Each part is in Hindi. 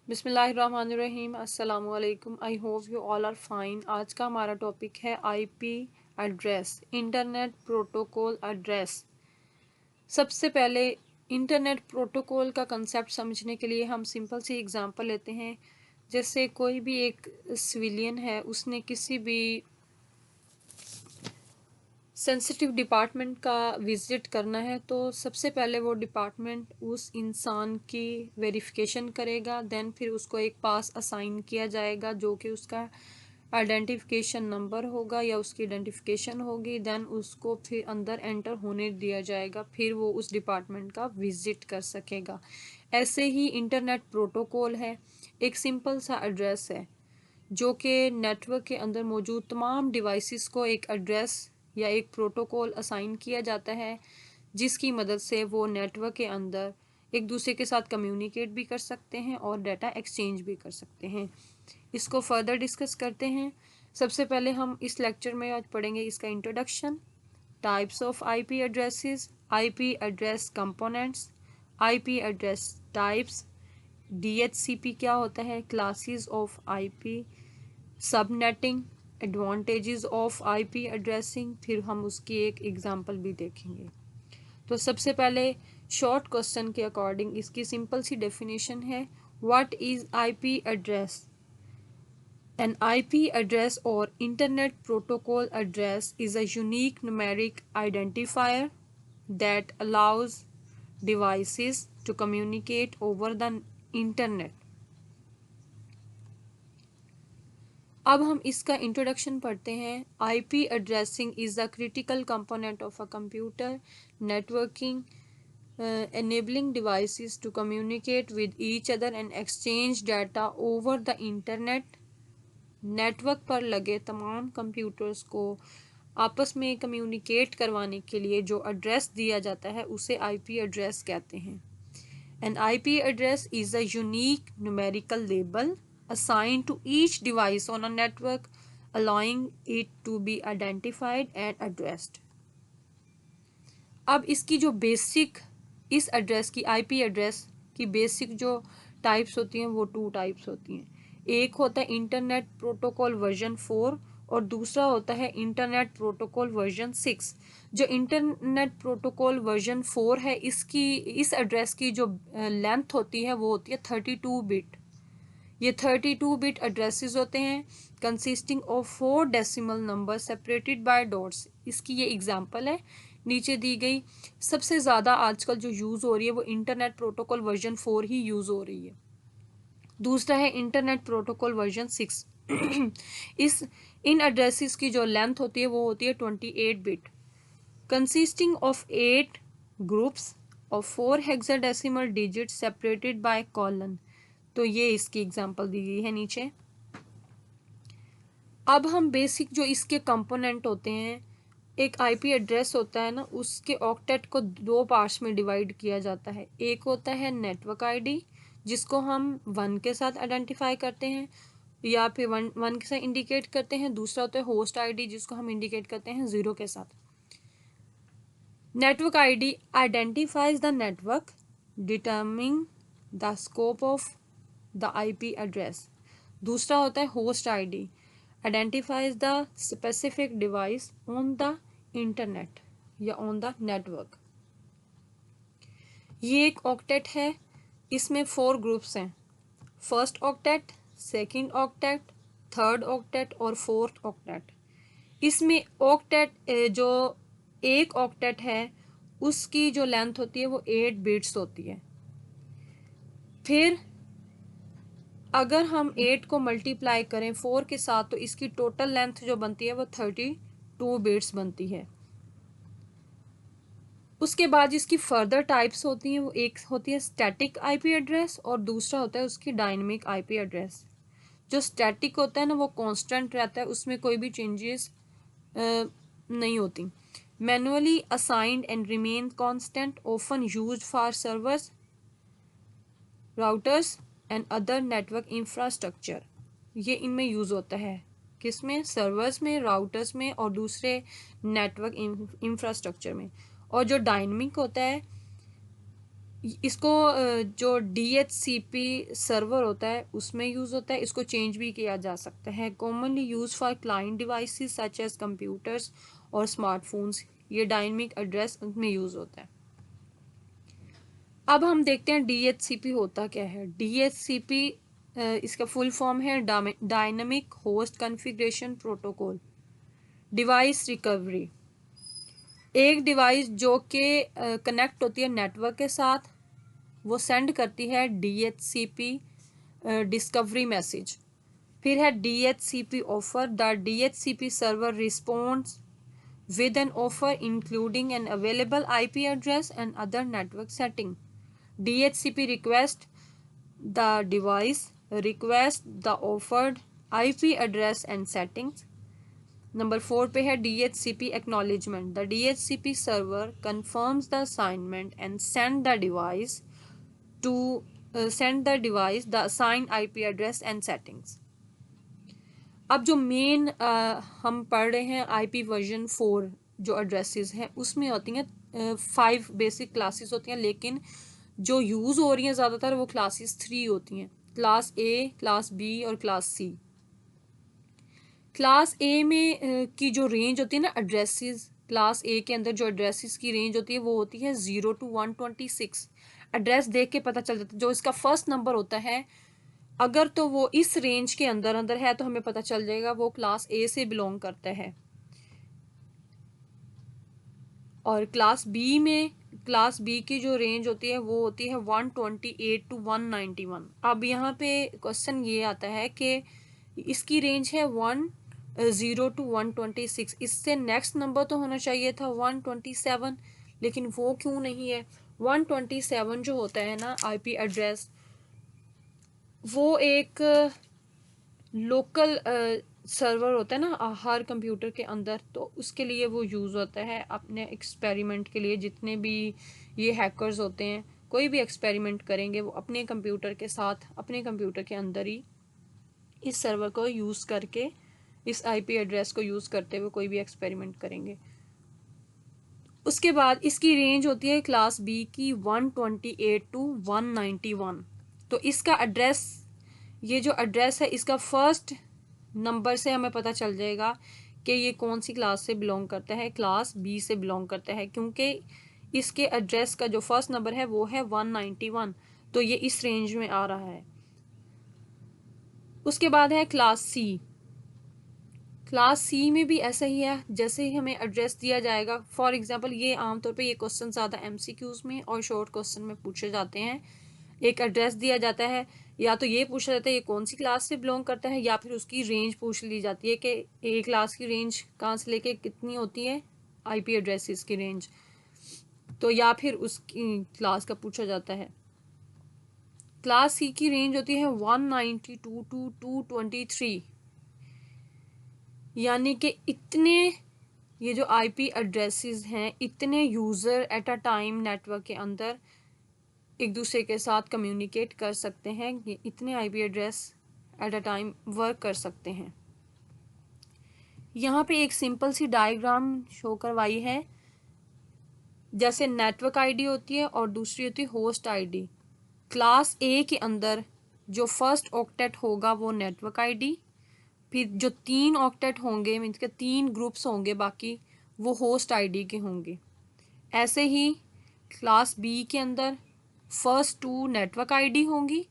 बिस्मिल्लाहिर्रहमानिर्रहीम अस्सलामु अलैकुम। I hope you all are fine. आज का हमारा टॉपिक है IP address, internet protocol address. सबसे पहले इंटरनेट प्रोटोकॉल का कंसेप्ट समझने के लिए हम सिंपल सी एग्जांपल लेते हैं। जैसे कोई भी एक सिविलियन है, उसने किसी भी सेंसिटिव डिपार्टमेंट का विज़िट करना है, तो सबसे पहले वो डिपार्टमेंट उस इंसान की वेरिफिकेशन करेगा। देन फिर उसको एक पास असाइन किया जाएगा जो कि उसका आइडेंटिफिकेशन नंबर होगा या उसकी आइडेंटिफिकेशन होगी। देन उसको फिर अंदर एंटर होने दिया जाएगा, फिर वो उस डिपार्टमेंट का विज़िट कर सकेगा। ऐसे ही इंटरनेट प्रोटोकॉल है, एक सिंपल सा एड्रेस है जो कि नेटवर्क के अंदर मौजूद तमाम डिवाइसेस को एक एड्रेस या एक प्रोटोकॉल असाइन किया जाता है, जिसकी मदद से वो नेटवर्क के अंदर एक दूसरे के साथ कम्युनिकेट भी कर सकते हैं और डाटा एक्सचेंज भी कर सकते हैं। इसको फर्दर डिस्कस करते हैं। सबसे पहले हम इस लेक्चर में आज पढ़ेंगे इसका introduction, types of IP addresses, IP address components, IP address types, DHCP क्या होता है, classes of IP, subnetting, advantages of IP addressing, फिर हम उसकी एक एग्जांपल भी देखेंगे। तो सबसे पहले शॉर्ट क्वेश्चन के अकॉर्डिंग इसकी सिंपल सी डेफिनेशन है, what is IP address? An IP address or Internet Protocol address is a unique numeric identifier that allows devices to communicate over the internet. अब हम इसका इंट्रोडक्शन पढ़ते हैं। IP addressing is a critical component of a computer networking, enabling devices to communicate with each other and exchange data over the internet. Network पर लगे तमाम कंप्यूटर्स को आपस में कम्युनिकेट करवाने के लिए जो एड्रेस दिया जाता है उसे आईपी एड्रेस कहते हैं। An IP address is a unique numerical label assigned to each device on a network, allowing it to be identified and addressed. अब इसकी जो बेसिक इस एड्रेस की आईपी एड्रेस की बेसिक जो टाइप्स होती हैं वो टू टाइप्स होती हैं। एक होता है इंटरनेट प्रोटोकॉल वर्जन 4 और दूसरा होता है इंटरनेट प्रोटोकॉल वर्जन 6। जो इंटरनेट प्रोटोकॉल वर्जन 4 है, इसकी इस एड्रेस की जो लेंथ होती है वो होती है 32 बिट। ये 32 बिट एड्रेसेस होते हैं consisting of 4 decimal number separated by dots. इसकी ये एग्जांपल है नीचे दी गई। सबसे ज़्यादा आजकल जो यूज़ हो रही है वो इंटरनेट प्रोटोकॉल वर्जन 4 ही यूज़ हो रही है। दूसरा है इंटरनेट प्रोटोकॉल वर्जन 6। इस इन एड्रेसेस की जो लेंथ होती है वो होती है 28 bit consisting of 8 groups of 4 hexadecimal digit separated by colon. तो ये इसकी एग्जांपल दी गई है नीचे। अब हम बेसिक जो इसके कंपोनेंट होते हैं, एक आईपी एड्रेस होता है ना, उसके ऑक्टेट को दो पार्ट्स में डिवाइड किया जाता है। एक होता है नेटवर्क आईडी जिसको हम 1 के साथ आइडेंटिफाई करते हैं या फिर वन के साथ इंडिकेट करते हैं। दूसरा होता है होस्ट आईडी जिसको हम इंडिकेट करते हैं 0 के साथ। Network ID identifies the network determining the scope of the IP address. दूसरा होता है host ID identifies the specific device on the internet या ऑन द नेटवर्क। ये एक ऑक्टेट है, इसमें 4 ग्रुप्स हैं, first octet, second octet, third octet और फोर्थ ऑक्टेट। इसमें ऑक्टेट जो एक ऑक्टेट है उसकी जो लेंथ होती है वो 8 बिट्स होती है। फिर अगर हम 8 को मल्टीप्लाई करें 4 के साथ तो इसकी टोटल लेंथ जो बनती है वो 32 बिट्स बनती है। उसके बाद इसकी फर्दर टाइप्स होती हैं, वो एक होती है स्टैटिक आईपी एड्रेस और दूसरा होता है उसकी डायनेमिक आईपी एड्रेस। जो स्टैटिक होता है ना वो कांस्टेंट रहता है, उसमें कोई भी चेंजेस नहीं होती। Manually assigned and remain constant, often used for servers, routers and other network infrastructure. ये इनमें यूज़ होता है, किसमें? सर्वर्स में, राउटर्स में और दूसरे नेटवर्क इंफ्रास्ट्रक्चर में। और जो डायनेमिक होता है इसको जो DHCP सर्वर होता है उसमें यूज़ होता है। इसको चेंज भी किया जा सकता है। Commonly use for client devices such as computers और स्मार्टफोन्स। ये डायनेमिक एड्रेस में यूज़ होता है। अब हम देखते हैं DHCP होता क्या है। DHCP इसका फुल फॉर्म है dynamic host configuration protocol. Device recovery, एक डिवाइस जो कि कनेक्ट होती है नेटवर्क के साथ, वो सेंड करती है DHCP डिस्कवरी मैसेज। फिर है DHCP offer, the DHCP server responds with an offer including an available IP address and other network setting. DHCP request, the device request the offered IP address and settings. Number 4 पे है DHCP acknowledgement. The DHCP server confirms the assignment and send the device the assigned IP address and settings. अब जो मेन हम पढ़ रहे हैं IP वर्जन 4 जो एड्रेसेस हैं उसमें होती हैं 5 बेसिक क्लासेस होती हैं, लेकिन जो यूज़ हो रही हैं ज़्यादातर वो क्लासेस 3 होती हैं, क्लास A, क्लास B और क्लास C। क्लास A में की जो रेंज होती है ना एड्रेसेस, क्लास A के अंदर जो एड्रेसेस की रेंज होती है वो होती है 0 to 126। एड्रेस देख के पता चल जाता है, जो इसका फर्स्ट नंबर होता है अगर तो वो इस रेंज के अंदर अंदर है तो हमें पता चल जाएगा वो क्लास A से बिलोंग करता है। और क्लास बी की जो रेंज होती है वो होती है 128 to 191। अब यहाँ पे क्वेश्चन ये आता है कि इसकी रेंज है 10 to 126, इससे नेक्स्ट नंबर तो होना चाहिए था 127, लेकिन वो क्यों नहीं है। 127 जो होता है ना IP एड्रेस, वो एक लोकल सर्वर होता है ना हर कंप्यूटर के अंदर, तो उसके लिए वो यूज़ होता है अपने एक्सपेरिमेंट के लिए। जितने भी ये हैकर्स होते हैं कोई भी एक्सपेरिमेंट करेंगे वो अपने कंप्यूटर के साथ अपने कंप्यूटर के अंदर ही इस सर्वर को यूज़ करके इस IP एड्रेस को यूज़ करते हुए कोई भी एक्सपेरिमेंट करेंगे। उसके बाद इसकी रेंज होती है क्लास B की 128 to 191। तो इसका एड्रेस, ये जो एड्रेस है इसका फर्स्ट नंबर से हमें पता चल जाएगा कि ये कौन सी क्लास से बिलोंग करता है, क्लास B से बिलोंग करता है, क्योंकि इसके एड्रेस का जो फर्स्ट नंबर है वो है 191, तो ये इस रेंज में आ रहा है। उसके बाद है क्लास C। क्लास C में भी ऐसा ही है, जैसे ही हमें एड्रेस दिया जाएगा, फॉर एग्जांपल ये आमतौर पे ये क्वेश्चन ज़्यादा MCQs में और शॉर्ट क्वेश्चन में पूछे जाते हैं। एक एड्रेस दिया जाता है, या तो ये पूछा जाता है ये कौन सी क्लास से बिलोंग करता है, या फिर उसकी रेंज पूछ ली जाती है कि एक क्लास की रेंज कहाँ से लेके कितनी होती है IP एड्रेसेस की रेंज, तो या फिर उसकी क्लास का पूछा जाता है। क्लास C की रेंज होती है 192 to 223, यानी कि इतने ये जो IP एड्रेसेस हैं इतने user at a time network के अंदर एक दूसरे के साथ कम्युनिकेट कर सकते हैं, ये इतने IP address at a time work कर सकते हैं। यहाँ पे एक सिंपल सी डायग्राम शो करवाई है, जैसे नेटवर्क ID होती है और दूसरी होती है होस्ट ID। क्लास A के अंदर जो फर्स्ट ऑक्टेट होगा वो नेटवर्क ID, फिर जो 3 ऑक्टेट होंगे मीन्स के 3 ग्रुप्स होंगे बाकी वो होस्ट ID के होंगे। ऐसे ही क्लास B के अंदर फर्स्ट 2 नेटवर्क ID होंगी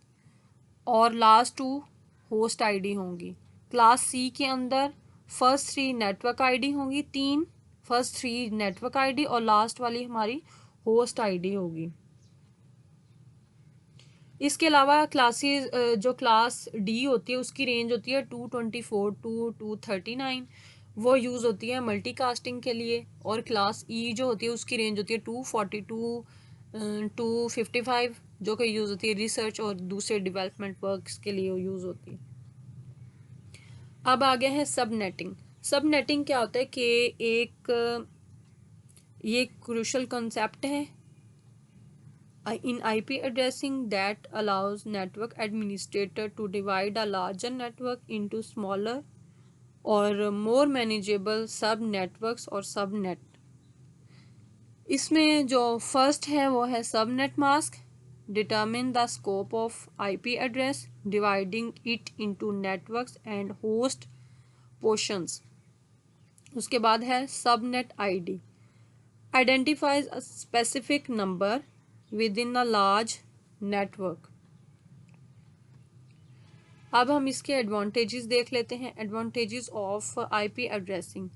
और लास्ट 2 होस्ट ID होंगी। क्लास C के अंदर फर्स्ट 3 नेटवर्क ID होंगी, 3 फर्स्ट 3 नेटवर्क ID और लास्ट वाली हमारी होस्ट ID होगी। इसके अलावा क्लासेस जो क्लास D होती है उसकी रेंज होती है 224 to 239, वो यूज़ होती है मल्टीकास्टिंग के लिए। और क्लास E जो होती है उसकी रेंज होती है 242 to 55, जो कि यूज़ होती है रिसर्च और दूसरे डेवलपमेंट वर्क्स के लिए यूज़ होती है। अब आ गया है सब नेटिंग। सब नेटिंग क्या होता है कि ये क्रूशल कॉन्सेप्ट है in IP addressing that allows network administrator to divide a larger network into smaller or more manageable sub networks और subnet। इसमें जो फर्स्ट है वो है subnet mask, determine the scope of IP address, dividing it into networks and host portions. उसके बाद है subnet ID, identifies a specific number within a large network. अब हम इसके एडवांटेजेस देख लेते हैं. Advantages of IP addressing.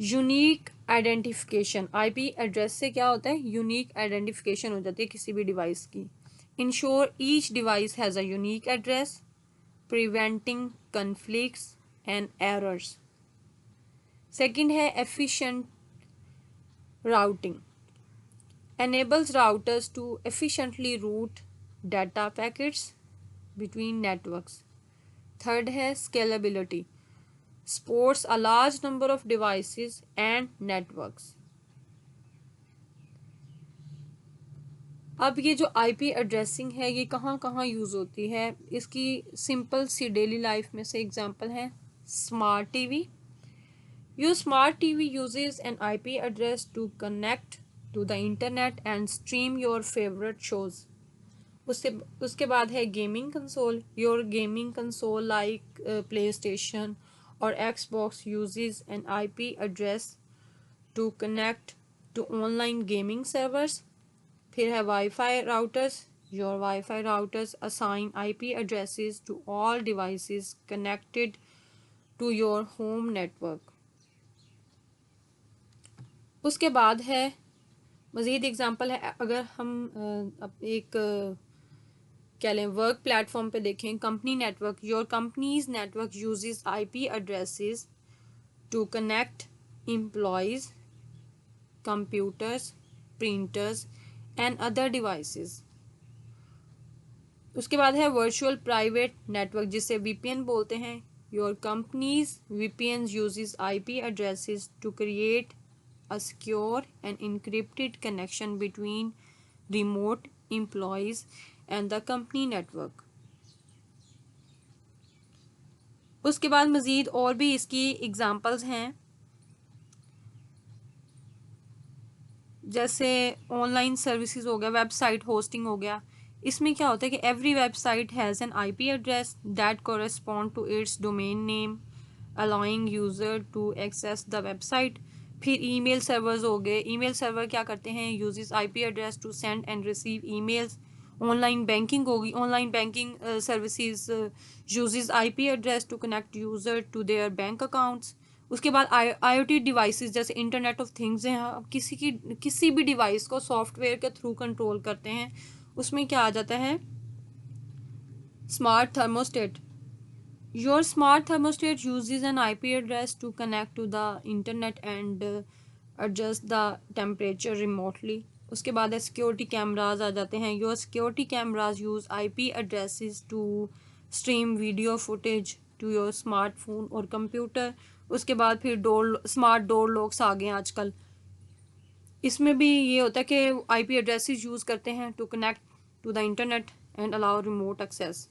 Unique identification. IP address से क्या होता है? यूनिक आइडेंटिफिकेशन हो जाती है किसी भी डिवाइस की. Ensure each device has a unique address, preventing conflicts and errors. Second है efficient routing. enables routers to efficiently route data packets between networks. Third है scalability. Supports a large number of devices and networks. अब ये जो IP एड्रेसिंग है ये कहाँ कहाँ यूज़ होती है? इसकी सिंपल सी डेली लाइफ में से एग्जांपल है smart TV. Your smart TV uses an IP address to connect to the internet and stream your favorite shows. उसके बाद है gaming console. Your gaming console like PlayStation और Xbox uses an IP address to connect to online gaming servers. फिर है wifi routers. Your wifi routers assign IP addresses to all devices connected to your home network. उसके बाद है मज़ीद एग्जांपल है. अगर हम एक क्या लें वर्क प्लेटफॉर्म पे देखें, company network. Your company's network uses IP addresses to connect employees, computers, printers and other devices. उसके बाद है वर्चुअल प्राइवेट नेटवर्क जिसे VPN बोलते हैं. Your company's VPN uses IP addresses to create a secure and encrypted connection between remote employees and the company network. उसके बाद मज़ीद और भी इसकी एग्जांपल्स हैं, जैसे ऑनलाइन सर्विसेज हो गया, वेबसाइट होस्टिंग हो गया. इसमें क्या होता है कि every website has an IP address that correspond to its domain name allowing user to access the website. फिर ईमेल सर्वर्स हो गए. ईमेल सर्वर क्या करते हैं? Uses IP address to send and receive emails. Online banking होगी. Online banking services uses IP address to connect user to their bank accounts. उसके बाद IoT डिवाइसेस जैसे इंटरनेट ऑफ थिंग्स हैं. आप किसी भी डिवाइस को सॉफ्टवेयर के थ्रू कंट्रोल करते हैं. उसमें क्या आ जाता है? Smart thermostat. Your smart thermostat uses an IP address to connect to the internet and adjust the temperature remotely. उसके बाद है सिक्योरिटी कैमराज आ जाते हैं. Your security cameras use IP addresses to stream video footage to your smartphone और कंप्यूटर. उसके बाद फिर स्मार्ट डोर लॉक्स आ गए हैं आजकल. इसमें भी ये होता है कि IP addresses यूज़ करते हैं to connect to the internet and allow remote access.